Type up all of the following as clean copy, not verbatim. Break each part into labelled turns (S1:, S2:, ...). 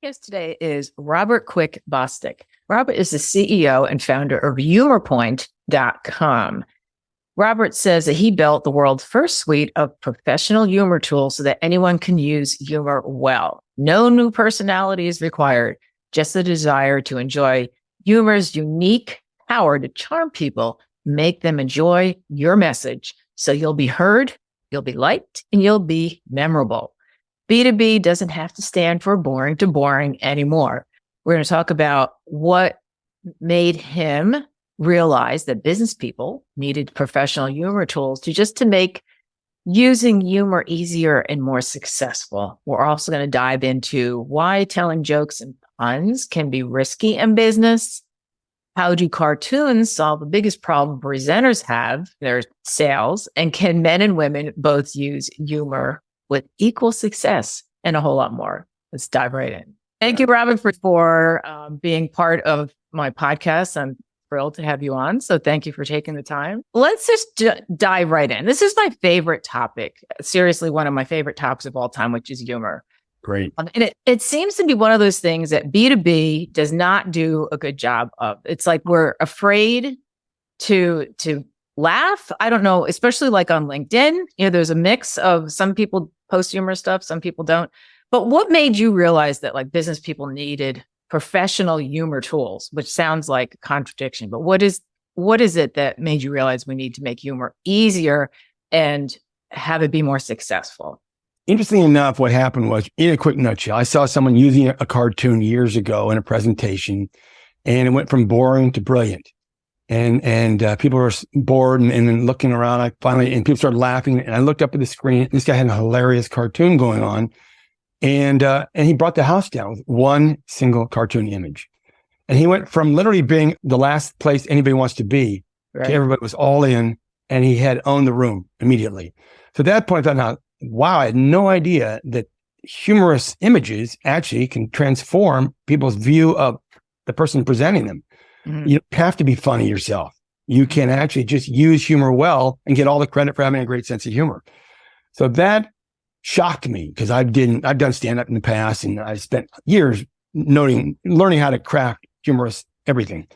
S1: Guest today is Robert Quick Bostick. Robert is the CEO and founder of humorpoint.com. Robert says that he built the world's first suite of professional humor tools so that anyone can use humor well. No new personality is required, just the desire to enjoy humor's unique power to charm people, make them enjoy your message. So you'll be heard, you'll be liked, and you'll be memorable. B2B doesn't have to stand for boring to boring anymore. We're going to talk about what made him realize that business people needed professional humor tools to make using humor easier and more successful. We're also going to dive into why telling jokes and puns can be risky in business. How do cartoons solve the biggest problem presenters have, their sales? And can men and women both use humor with equal success, and a whole lot more? Let's dive right in. Thank you, Robin, for being part of my podcast. I'm thrilled to have you on. So thank you for taking the time. Let's just dive right in. This is my favorite topic. Seriously, one of my favorite topics of all time, which is humor.
S2: Great.
S1: And it seems to be one of those things that B2B does not do a good job of. It's like we're afraid to laugh. I don't know, especially like on LinkedIn, there's a mix of some people post humor stuff, some people don't. But what made you realize that like business people needed professional humor tools, which sounds like a contradiction, but what is it that made you realize we need to make humor easier and have it be more successful?
S2: Interesting enough, what happened was, in a quick nutshell, I saw someone using a cartoon years ago in a presentation, and it went from boring to brilliant. And people were bored and then looking around. And people started laughing. And I looked up at the screen. This guy had a hilarious cartoon going on, and he brought the house down with one single cartoon image. And he went from literally being the last place anybody wants to be to everybody was all in, and he had owned the room immediately. So at that point, I thought, wow, I had no idea that humorous images actually can transform people's view of the person presenting them. Mm-hmm. You don't have to be funny yourself. You can actually just use humor well and get all the credit for having a great sense of humor. So that shocked me because I've done stand-up in the past, and I spent years learning how to craft humorous everything.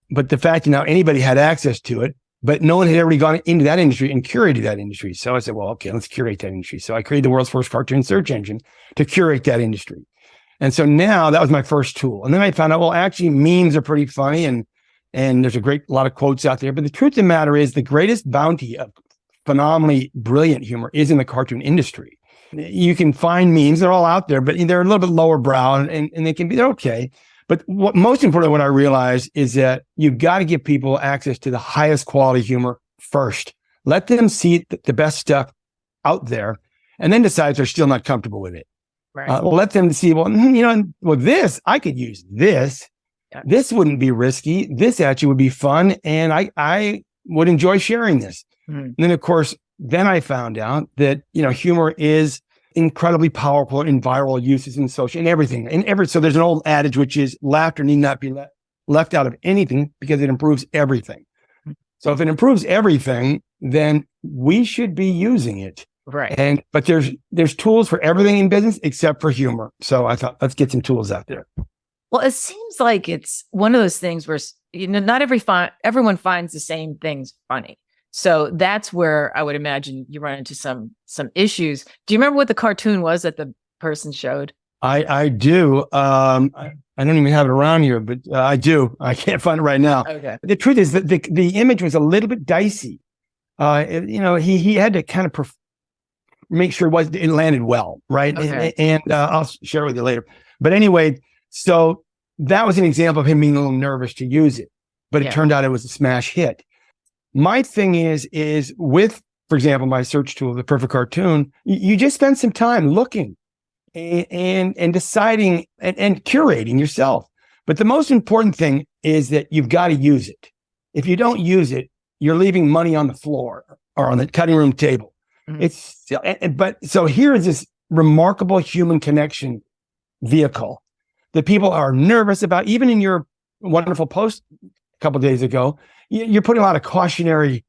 S2: But the fact that now anybody had access to it, but no one had ever gone into that industry and curated that industry. So I said, well, okay, let's curate that industry. So I created the world's first cartoon search engine to curate that industry. And so now that was my first tool. And then I found out, well, actually memes are pretty funny, and there's a lot of quotes out there. But the truth of the matter is the greatest bounty of phenomenally brilliant humor is in the cartoon industry. You can find memes, they're all out there, but they're a little bit lower brow, and they're okay. But most importantly, what I realized is that you've got to give people access to the highest quality humor first. Let them see the best stuff out there, and then decide if they're still not comfortable with it.
S1: Right.
S2: Let them see, this, I could use this. Yeah. This wouldn't be risky. This actually would be fun, and I would enjoy sharing this. Mm. And then, of course, I found out that, humor is incredibly powerful in viral uses in social and everything. So there's an old adage, which is laughter need not be left out of anything because it improves everything. Mm. So if it improves everything, then we should be using it.
S1: Right.
S2: But there's tools for everything in business except for humor. So I thought, let's get some tools out there.
S1: Well, it seems like it's one of those things where, not everyone finds the same things funny. So that's where I would imagine you run into some issues. Do you remember what the cartoon was that the person showed?
S2: I do. I don't even have it around here, but I do. I can't find it right now.
S1: Okay.
S2: The truth is that the image was a little bit dicey. He had to kind of make sure it landed well, right?
S1: Okay.
S2: And I'll share it with you later. But anyway, so that was an example of him being a little nervous to use it, but it turned out it was a smash hit. My thing is with, for example, my search tool, the perfect cartoon, you just spend some time looking and deciding and curating yourself. But the most important thing is that you've got to use it. If you don't use it, you're leaving money on the floor or on the cutting room table. Mm-hmm. So here is this remarkable human connection vehicle that people are nervous about. Even in your wonderful post a couple of days ago, you're putting a lot of cautionary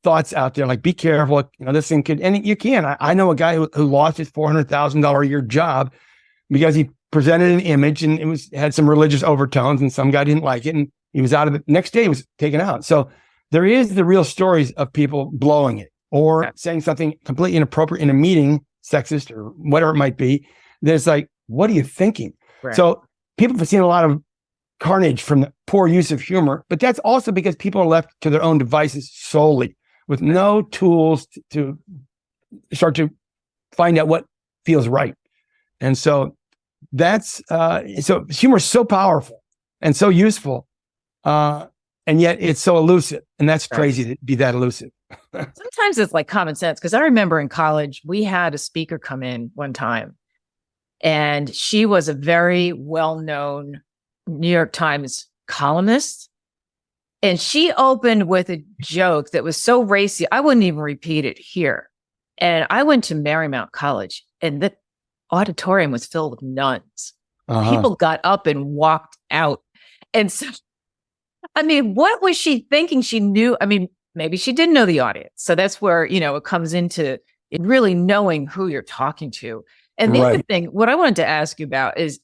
S2: thoughts out there, like be careful, this thing could, and you can. I know a guy who lost his $400,000 a year job because he presented an image and had some religious overtones, and some guy didn't like it, and he was out of it. Next day, he was taken out. So there is the real stories of people blowing it or saying something completely inappropriate in a meeting, sexist or whatever it might be. There's like, what are you thinking?
S1: Right.
S2: So people have seen a lot of carnage from the poor use of humor, but that's also because people are left to their own devices solely with no tools to start to find out what feels right. And so that's, so humor is so powerful and so useful. And yet it's so elusive, and that's crazy to be that elusive.
S1: Sometimes it's like common sense. Cause I remember in college, we had a speaker come in one time, and she was a very well-known New York Times columnist. And she opened with a joke that was so racy, I wouldn't even repeat it here. And I went to Marymount College, and the auditorium was filled with nuns. People got up and walked out. And so, I mean, what was she thinking? She knew, I mean, maybe she didn't know the audience. So that's where, it comes into it really knowing who you're talking to. And the other thing, what I wanted to ask you about is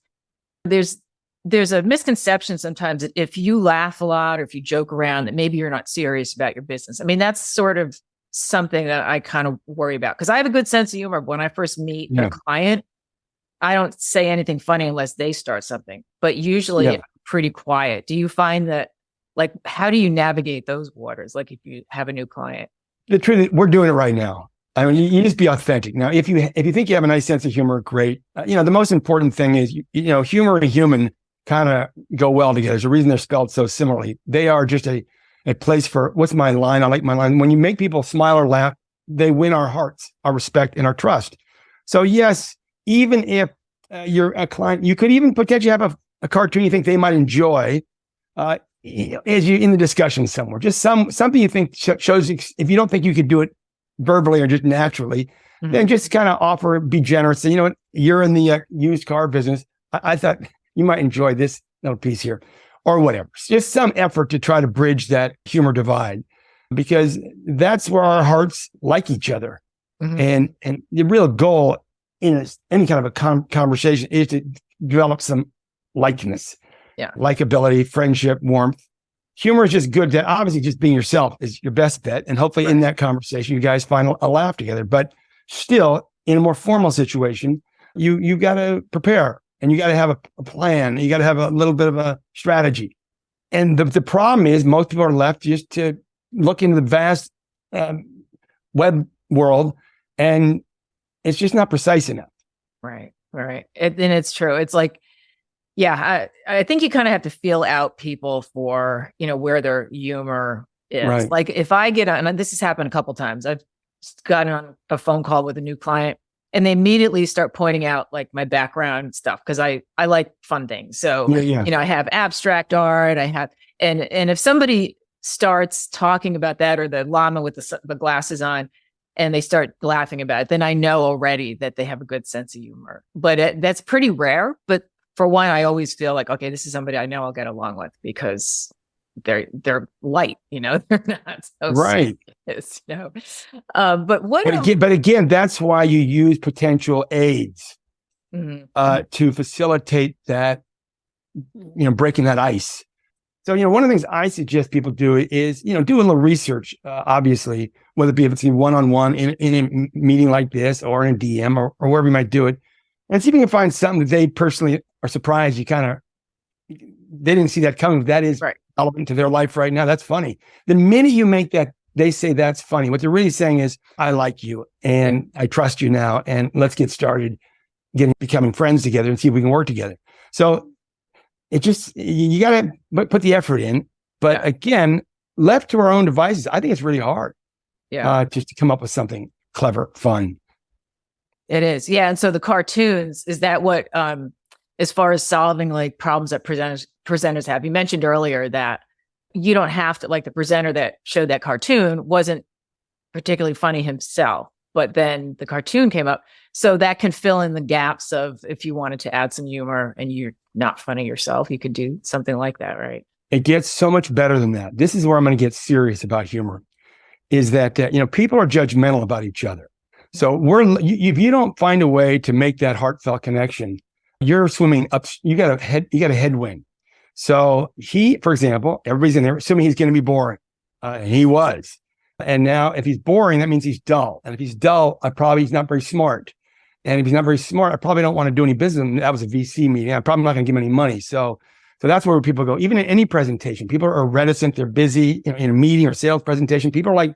S1: there's a misconception sometimes that if you laugh a lot or if you joke around, that maybe you're not serious about your business. I mean, that's sort of something that I kind of worry about, because I have a good sense of humor. When I first meet a client, I don't say anything funny unless they start something, but usually I'm pretty quiet. Do you find that, like, how do you navigate those waters? Like if you have a new client?
S2: The truth is, we're doing it right now. I mean, you just be authentic. Now, if you think you have a nice sense of humor, great. The most important thing is, humor and human kind of go well together. There's a reason they're spelled so similarly. They are just a place for, what's my line? I like my line. When you make people smile or laugh, they win our hearts, our respect, and our trust. So yes, even if you're a client, you could even potentially have a cartoon you think they might enjoy as you in the discussion somewhere. Just something you think shows, if you don't think you could do it verbally or just naturally, then just kind of offer, be generous. Say, you know what, you're in the used car business. I thought you might enjoy this little piece here, or whatever. Just some effort to try to bridge that humor divide, because that's where our hearts like each other. And the real goal in any kind of a conversation is to develop some likeness, likability, friendship, warmth. Humor is just good. That obviously just being yourself is your best bet. And hopefully in that conversation, you guys find a laugh together. But still, in a more formal situation, you got to prepare, and you got to have a plan. You got to have a little bit of a strategy. And the problem is most people are left just to look into the vast web world, and it's just not precise enough.
S1: Right. And it's true. It's like, I think you kind of have to feel out people for, where their humor is.
S2: Right.
S1: Like if I get on, and this has happened a couple of times, I've gotten on a phone call with a new client, and they immediately start pointing out like my background stuff, because I like fun things. So, I have abstract art, and if somebody starts talking about that, or the llama with the glasses on, and they start laughing about it, then I know already that they have a good sense of humor. But that's pretty rare. But for one, I always feel like, okay, this is somebody I know I'll get along with, because they're light, they're not so serious,
S2: But again, that's why you use potential aids to facilitate that, breaking that ice. So, one of the things I suggest people do is, do a little research, obviously, whether it be if it's one-on-one in a meeting like this, or in a DM, or wherever you might do it, and see if you can find something that they personally are surprised they didn't see that coming. That is relevant to their life right now. That's funny. The minute you make that, they say that's funny, what they're really saying is, I like you and I trust you now, and let's get started becoming friends together and see if we can work together. So it just, you got to put the effort in. But again, left to our own devices, I think it's really hard just to come up with something clever, fun.
S1: It is. Yeah. And so the cartoons, is that what, as far as solving like problems that presenters have? You mentioned earlier that you don't have to, like the presenter that showed that cartoon wasn't particularly funny himself, but then the cartoon came up. So that can fill in the gaps of, if you wanted to add some humor and you're not funny yourself, you could do something like that, right?
S2: It gets so much better than that. This is where I'm going to get serious about humor, is that, people are judgmental about each other. So if you don't find a way to make that heartfelt connection, You're swimming up, you got a headwind. So for example, everybody's in there assuming he's going to be boring. And he was. And now if he's boring, that means he's dull. And if he's dull, he's not very smart. And if he's not very smart, I probably don't want to do any business. That was a VC meeting. I'm probably not going to give him any money. So that's where people go. Even in any presentation, people are reticent. They're busy, in a meeting or sales presentation. People are like,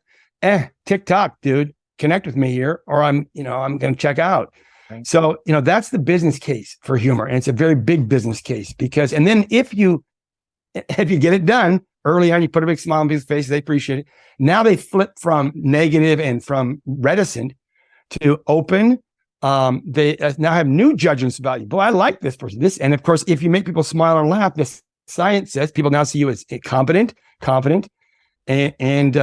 S2: TikTok, dude, connect with me here, or I'm going to check out. Right. So, that's the business case for humor. And it's a very big business case and then if you get it done early on, you put a big smile on people's face, they appreciate it. Now they flip from negative and from reticent to open. They now have new judgments about you. Boy, I like this person. And of course, if you make people smile or laugh, the science says people now see you as competent, confident, and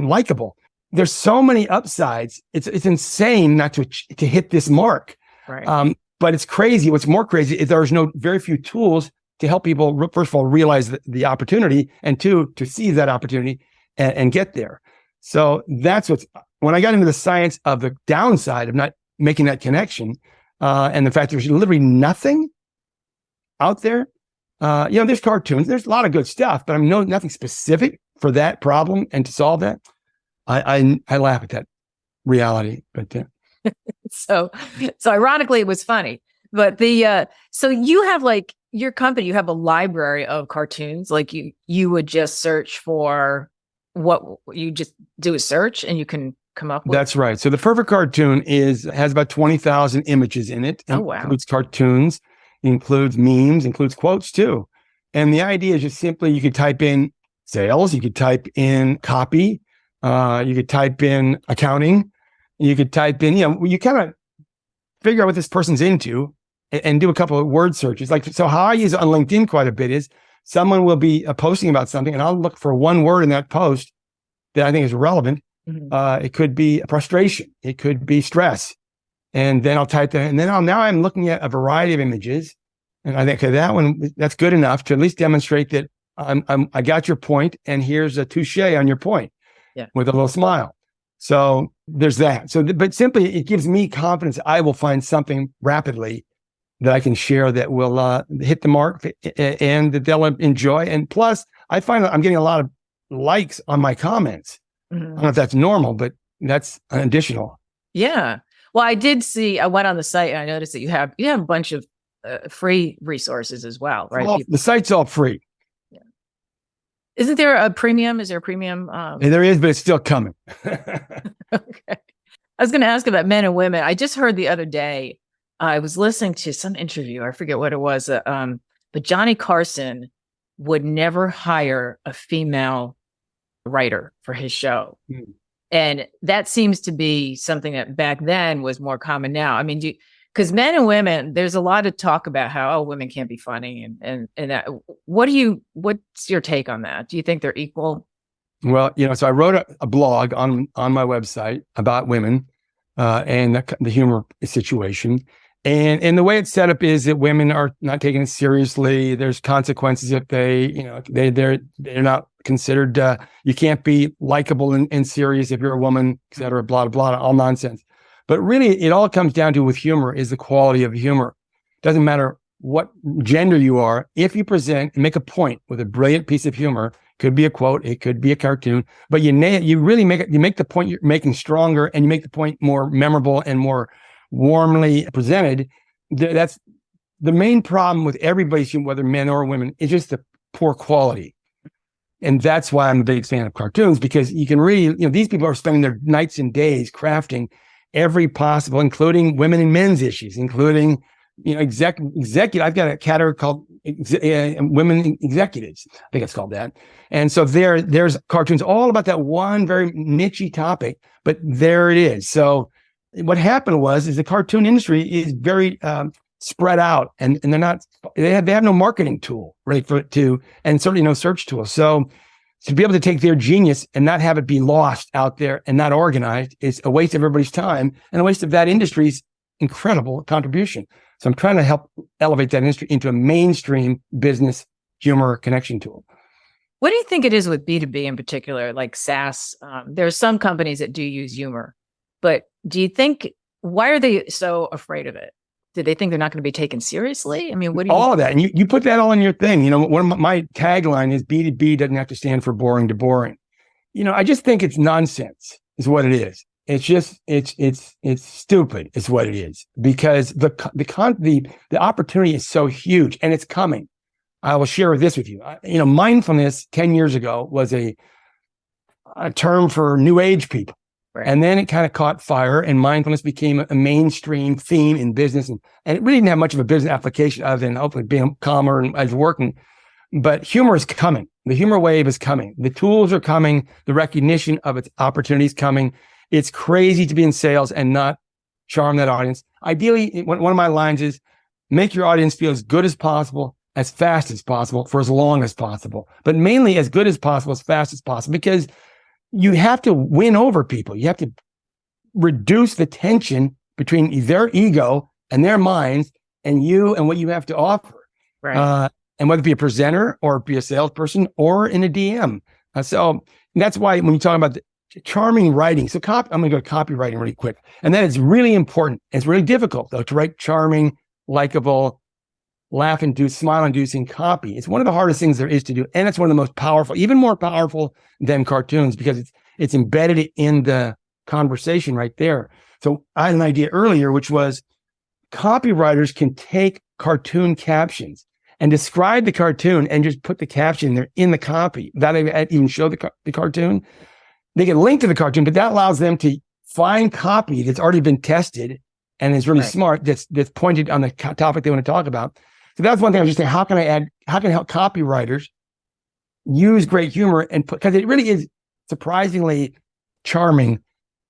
S2: likable. There's so many upsides. It's insane not to hit this mark.
S1: Right.
S2: But it's crazy. What's more crazy is there's very few tools to help people, first of all, realize the opportunity, and two, to seize that opportunity and get there. So that's when I got into the science of the downside of not making that connection, and the fact there's literally nothing out there. There's cartoons, there's a lot of good stuff, but nothing specific for that problem and to solve that. I laugh at that reality, but
S1: so ironically, it was funny. But so you have your company, you have a library of cartoons. Like you would just search for what you just do a search and you can come up with.
S2: That's right. So the perfect cartoon has about 20,000 images in it.
S1: Oh, wow.
S2: Includes cartoons, includes memes, includes quotes too. And the idea is just simply you could type in sales, you could type in copy, you could type in accounting, you could type in, you kind of figure out what this person's into and do a couple of word searches. So how I use it on LinkedIn quite a bit is someone will be posting about something and I'll look for one word in that post that I think is relevant. Mm-hmm. It could be frustration. It could be stress. And then I'll type that. And then now I'm looking at a variety of images. And I think, okay, that's good enough to at least demonstrate that I got your point. And here's a touche on your point. Yeah. With a little smile. So there's that. But simply it gives me confidence I will find something rapidly that I can share that will hit the mark and that they'll enjoy. And plus, I find that I'm getting a lot of likes on my comments. Mm-hmm. I don't know if that's normal, but that's an additional.
S1: Yeah. Well, I went on the site and I noticed that you have a bunch of free resources as well, right?
S2: The site's all free.
S1: Yeah. Isn't there a premium? Is there a premium?
S2: There is, but it's still coming.
S1: Okay. I was going to ask about men and women. I just heard the other day, I was listening to some interview. I forget what it was. But Johnny Carson would never hire a female writer for his show. Mm. And that seems to be something that back then was more common now. I mean, because men and women, there's a lot of talk about how, women can't be funny. And that, what's your take on that? Do you think they're equal?
S2: Well, so I wrote a blog on my website about women and the humor situation. And the way it's set up is that women are not taken seriously. There's consequences if they're not considered. You can't be likable and serious if you're a woman, et cetera, blah, blah, blah, all nonsense. But really, it all comes down to with humor is the quality of humor. Doesn't matter what gender you are. If you present and make a point with a brilliant piece of humor, could be a quote, it could be a cartoon, but you really make the point you're making stronger, and you make the point more memorable and more warmly presented. That's the main problem with everybody's humor, whether men or women, is just the poor quality. And that's why I'm a big fan of cartoons, because you can really, these people are spending their nights and days crafting every possible, including women and men's issues, including, executive. I've got a category called women executives. I think it's called that. And so there's cartoons all about that one very niche topic, but there it is. So what happened is the cartoon industry is very spread out, and they have no marketing tool, right, and certainly no search tool. So to be able to take their genius and not have it be lost out there and not organized is a waste of everybody's time and a waste of that industry's incredible contribution. So I'm trying to help elevate that industry into a mainstream business humor connection tool.
S1: What do you think it is with B2B in particular, like SaaS? There are some companies that do use humor, but do you think, why are they so afraid of it? Did they think they're not going to be taken seriously? I mean, what do you?
S2: All of that. And you put that all in your thing. You know, one of my tagline is B2B doesn't have to stand for boring to boring. You know, I just think it's nonsense is what it is. It's just, it's stupid is what it is, because the opportunity is so huge and it's coming. I will share this with you. You know, mindfulness 10 years ago was a term for new age people.
S1: Right.
S2: And then it kind of caught fire and mindfulness became a mainstream theme in business. And it really didn't have much of a business application other than hopefully being calmer and as working. But humor is coming. The humor wave is coming. The tools are coming. The recognition of its opportunities coming. It's crazy to be in sales and not charm that audience. Ideally, one of my lines is make your audience feel as good as possible, as fast as possible, for as long as possible, but mainly as good as possible, as fast as possible, because you have to win over people. You have to reduce the tension between their ego and their minds and you and what you have to offer.
S1: Right.
S2: And whether it be a presenter or be a salesperson or in a DM. So that's why when you talk about the charming writing, so I'm going to go to copywriting really quick. And that is really important. It's really difficult, though, to write charming, likable, laugh-inducing, smile-inducing copy. It's one of the hardest things there is to do. And it's one of the most powerful, even more powerful than cartoons, because it's embedded in the conversation right there. So I had an idea earlier, which was copywriters can take cartoon captions and describe the cartoon and just put the caption there in the copy without even show the cartoon. They can link to the cartoon, but that allows them to find copy that's already been tested and is really smart, that's pointed on the topic they want to talk about. So that's one thing I was just saying, how can I help copywriters use great humor and because it really is surprisingly charming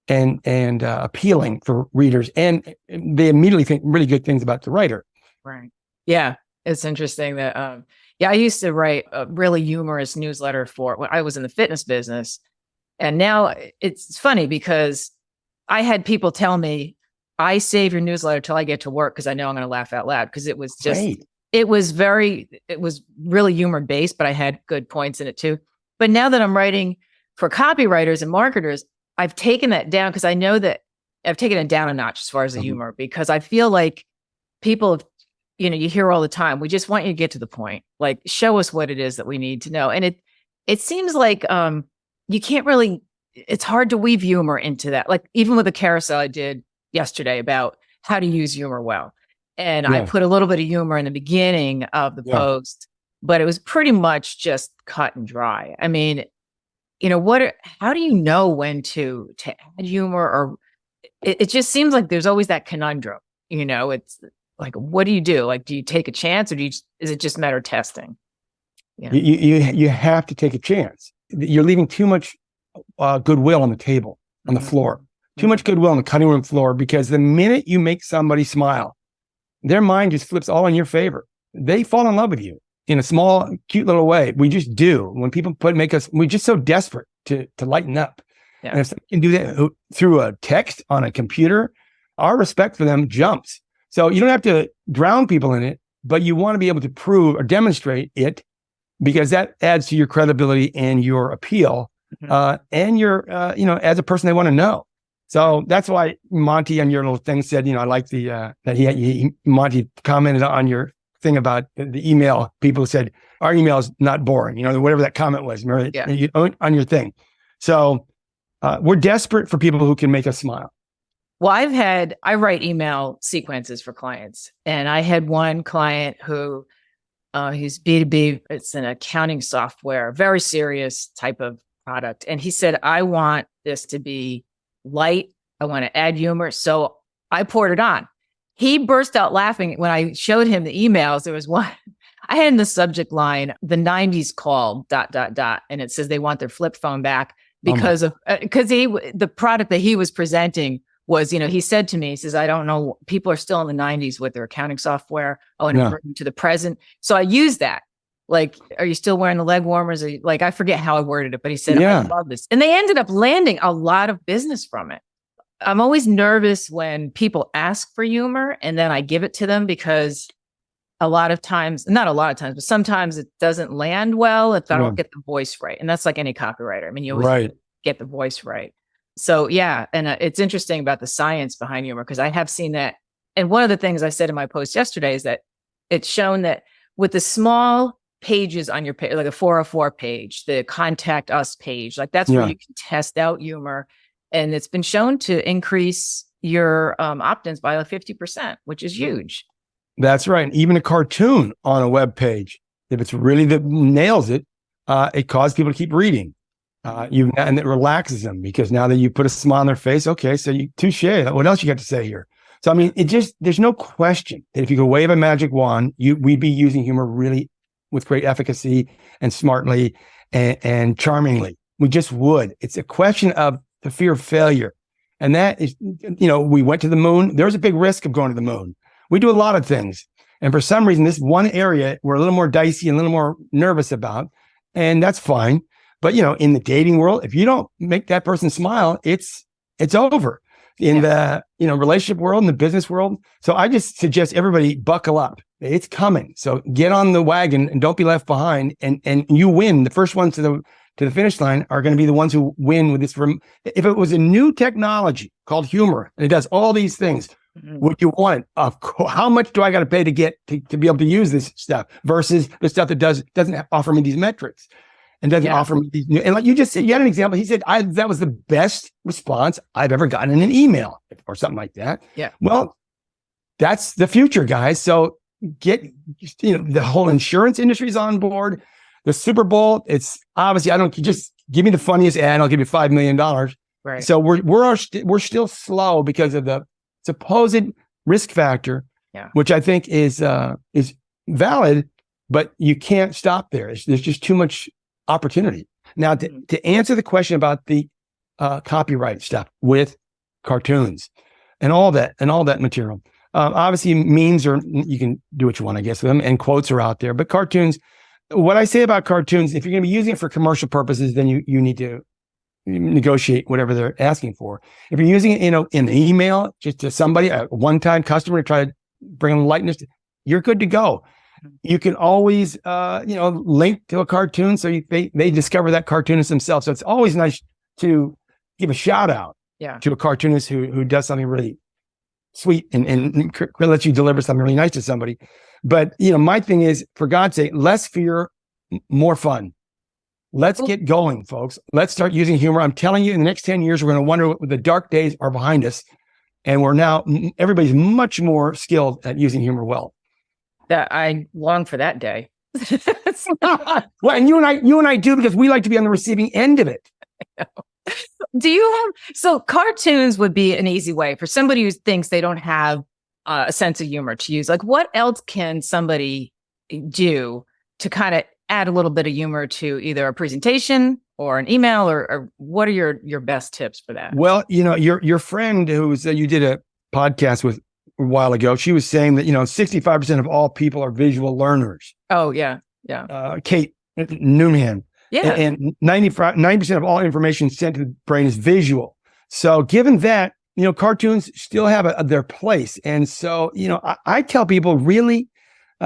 S2: and appealing for readers, and they immediately think really good things about the writer.
S1: Right. Yeah. It's interesting that, I used to write a really humorous newsletter when I was in the fitness business. And now it's funny because I had people tell me, I save your newsletter till I get to work because I know I'm going to laugh out loud, because it was just,
S2: Great.
S1: it was really humor based, but I had good points in it too. But now that I'm writing for copywriters and marketers, I've taken that down because I know that I've taken it down a notch as far as the humor, because I feel like people, you hear all the time, we just want you to get to the point, like show us what it is that we need to know. And it seems like you can't really, it's hard to weave humor into that. Like even with the carousel I did yesterday about how to use humor well. And I put a little bit of humor in the beginning of the post, but it was pretty much just cut and dry. I mean, how do you know when to add humor? Or it just seems like there's always that conundrum, it's like, what do you do? Like, do you take a chance, or is it just a matter of testing? Yeah.
S2: You have to take a chance. You're leaving too much goodwill on the table, on the floor, too much goodwill on the cutting room floor, because the minute you make somebody smile, their mind just flips all in your favor. They fall in love with you in a small, cute little way. We just do. When people we're just so desperate to lighten up. Yeah. And if someone can do that through a text on a computer, our respect for them jumps. So you don't have to drown people in it, but you want to be able to prove or demonstrate it, because that adds to your credibility and your appeal, and your, as a person they want to know. So that's why Monty on your little thing said, I like that Monty commented on your thing about the email. People said our email is not boring, whatever that comment was, on your thing. So we're desperate for people who can make us smile.
S1: Well, I write email sequences for clients, and I had one client who, he's B2B. It's an accounting software, very serious type of product. And he said, I want this to be light. I want to add humor. So I poured it on. He burst out laughing when I showed him the emails. There was one, I had in the subject line, the 90s call, ... And it says they want their flip phone back because the product that he was presenting was, he said to me, he says, I don't know, people are still in the 90s with their accounting software. I want to bring them to the present. So I used that. Like, are you still wearing the leg warmers? I forget how I worded it, but he said, I love this. And they ended up landing a lot of business from it. I'm always nervous when people ask for humor and then I give it to them, because not a lot of times, but sometimes it doesn't land well if I don't get the voice right. And that's like any copywriter. I mean, you always get the voice right. So and it's interesting about the science behind humor, because I have seen that. And one of the things I said in my post yesterday is that it's shown that with the small pages on your page, like a 404 page, the contact us page, like that's where you can test out humor. And it's been shown to increase your opt-ins by like 50%, which is huge.
S2: That's right. Even a cartoon on a web page, if it's really that nails it, it causes people to keep reading. And it relaxes them because now that you put a smile on their face, okay, so you touche. What else you got to say here? So I mean, there's no question that if you could wave a magic wand, we'd be using humor really with great efficacy and smartly and charmingly. We just would. It's a question of the fear of failure. And that is, we went to the moon. There's a big risk of going to the moon. We do a lot of things. And for some reason, this one area we're a little more dicey and a little more nervous about. And that's fine. But, in the dating world, if you don't make that person smile, it's over. In the, relationship world, in the business world. So I just suggest everybody buckle up. It's coming. So get on the wagon and don't be left behind. And you win. The first ones to the finish line are going to be the ones who win with this. If it was a new technology called humor and it does all these things, would you want it? How much do I got to pay to get to be able to use this stuff versus the stuff that doesn't offer me these metrics and doesn't offer me these new, and like you just said, you had an example. He said, that was the best response I've ever gotten in an email or something like that.
S1: Yeah.
S2: Well, that's the future, guys. So get, the whole insurance industry is on board. The Super Bowl, it's obviously, just give me the funniest ad. I'll give you $5 million.
S1: Right.
S2: So we're still slow because of the supposed risk factor, which I think is valid, but you can't stop there. There's just too much opportunity. Now, to answer the question about the copyright stuff with cartoons and all that material, obviously memes you can do what you want, I guess, with them, and quotes are out there. But cartoons, what I say about cartoons, if you're going to be using it for commercial purposes, then you need to negotiate whatever they're asking for. If you're using it, in an email, just to somebody, a one-time customer to try to bring them lightness, you're good to go. You can always, link to a cartoon so they discover that cartoonist themselves. So it's always nice to give a shout out to a cartoonist who does something really sweet and lets you deliver something really nice to somebody. But, my thing is, for God's sake, less fear, more fun. Let's get going, folks. Let's start using humor. I'm telling you, in the next 10 years, we're going to wonder what the dark days are behind us. And everybody's much more skilled at using humor well.
S3: That I long for that day.
S2: Well, and you and I do, because we like to be on the receiving end of it.
S1: Do you have, so cartoons would be an easy way for somebody who thinks they don't have a sense of humor to use. Like, what else can somebody do to kind of add a little bit of humor to either a presentation or an email, or what are your best tips for that?
S2: Well, your friend you did a podcast with a while ago, she was saying that, 65% of all people are visual learners.
S1: Oh, yeah.
S2: Kate Noonan.
S1: Yeah.
S2: And 90% of all information sent to the brain is visual. So given that, cartoons still have their place. And so, I tell people, really,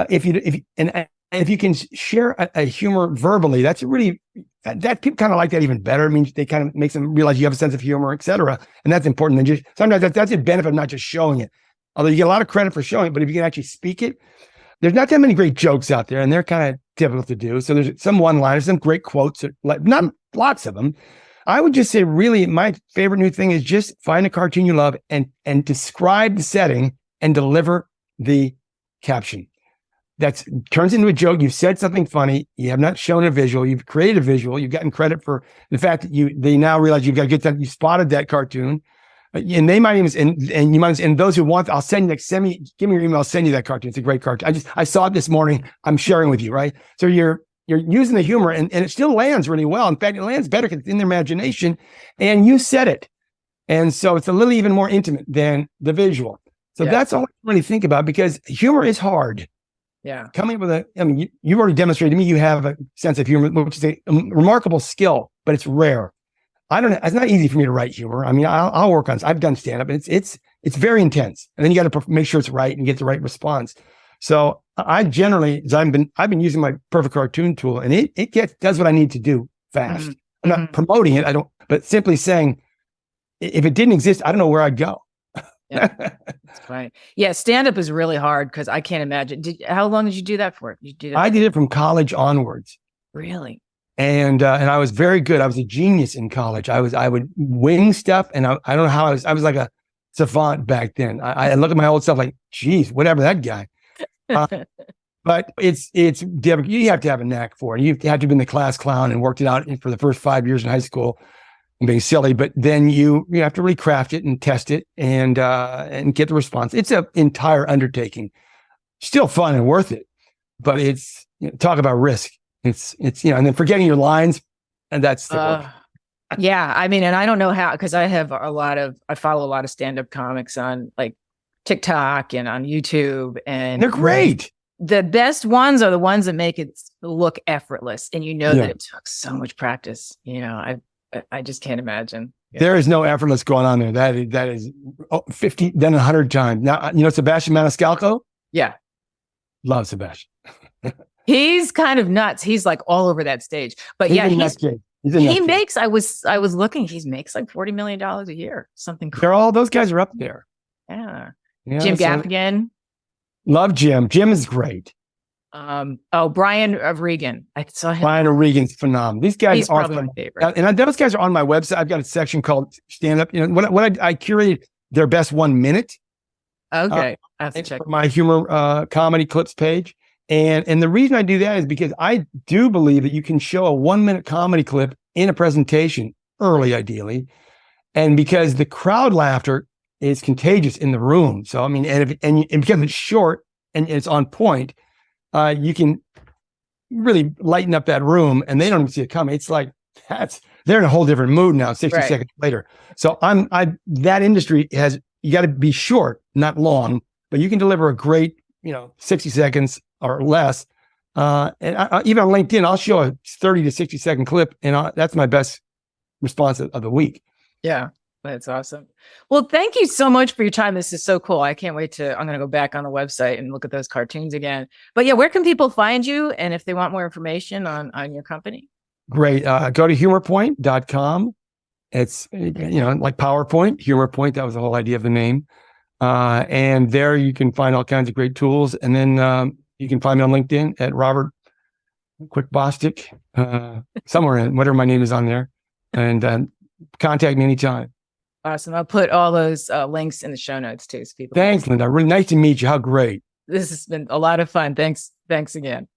S2: if you can share a humor verbally, that's really, that people kind of like that even better. It means they kind of makes them realize you have a sense of humor, et cetera. And that's important than just, sometimes that's a benefit of not just showing it. Although you get a lot of credit for showing it, but if you can actually speak it, there's not that many great jokes out there, and they're kind of difficult to do. So there's some one-liners, some great quotes, not lots of them. I would just say, really, my favorite new thing is just find a cartoon you love and describe the setting and deliver the caption. That turns into a joke. You've said something funny. You have not shown a visual. You've created a visual. You've gotten credit for the fact that they now realize you've got to get that. You spotted that cartoon. And they might even, and you might, and those who want, I'll send you, give me your email, I'll send you that cartoon. It's a great cartoon. I saw it this morning. I'm sharing with you, right? So you're using the humor, and it still lands really well. In fact, it lands better because it's in their imagination, and you said it. And so it's a little even more intimate than the visual. So that's all I really think about, because humor is hard.
S1: Yeah.
S2: Coming up with you've already demonstrated to me you have a sense of humor, which is a remarkable skill, but it's rare. I don't know. It's not easy for me to write humor. I mean, I'll work on it. I've done stand-up. It's very intense. And then you got to make sure it's right and get the right response. So I generally, I've been using my Perfect Cartoon tool, and it does what I need to do fast.
S1: Mm-hmm.
S2: I'm not promoting it. But simply saying, if it didn't exist, I don't know where I'd go.
S1: Yeah. That's fine. Yeah. Stand up is really hard because I can't imagine. How long did you do that for? You did it
S2: I did it from college onwards.
S1: really?
S2: And I was very good. I was a genius in college. I would wing stuff, and I don't know how I was like a savant back then. I look at my old stuff like, geez, whatever that guy. But you have to have a knack for it. You have to have been the class clown and worked it out for the first 5 years in high school and being silly. But then you have to really craft it and test it and get the response. It's an entire undertaking. Still fun and worth it, but talk about risk. It's and then forgetting your lines, and that's the work.
S1: Yeah, I mean, and I don't know how, because I follow a lot of stand-up comics on like TikTok and on YouTube, and
S2: they're great.
S1: The best ones are the ones that make it look effortless, and that it took so much practice. I just can't imagine.
S2: There is no effortless going on there. That is 50, then 100 times. Now, Sebastian Maniscalco?
S1: Yeah.
S2: Love Sebastian.
S1: He's kind of nuts. He's like all over that stage. But
S2: he
S1: makes, I was looking, he makes like $40 million a year. Something
S2: crazy. Those guys are up there.
S1: Yeah. Jim Gaffigan.
S2: Love Jim. Jim is great.
S1: Brian of Regan. I saw him.
S2: Brian of Regan's phenomenal. These guys
S1: He's probably my favorite.
S2: And those guys are on my website. I've got a section called Stand Up. What I curated their best 1 minute.
S1: Okay. I have to check
S2: my humor comedy clips page. And the reason I do that is because I do believe that you can show a 1 minute comedy clip in a presentation early, ideally. And because the crowd laughter is contagious in the room. So, I mean, and because it's short and it's on point, you can really lighten up that room and they don't even see it coming. It's like, they're in a whole different mood now, 60 seconds later. So that industry you got to be short, not long, but you can deliver a great, 60 seconds or less. And even on LinkedIn, I'll show a 30 to 60 second clip, and that's my best response of the week.
S1: Yeah, that's awesome. Well, thank you so much for your time. This is so cool. I can't wait I'm going to go back on the website and look at those cartoons again. But yeah, where can people find you? And if they want more information on your company? Great.
S2: Go to humorpoint.com. It's, like PowerPoint, HumorPoint. That was the whole idea of the name. And there you can find all kinds of great tools. And then you can find me on LinkedIn at Robert Quick Bostick, somewhere in whatever my name is on there. And contact me anytime.
S1: Awesome. I'll put all those links in the show notes too. So people.
S2: Thanks, Linda. Really nice to meet you. How great.
S1: This has been a lot of fun. Thanks again.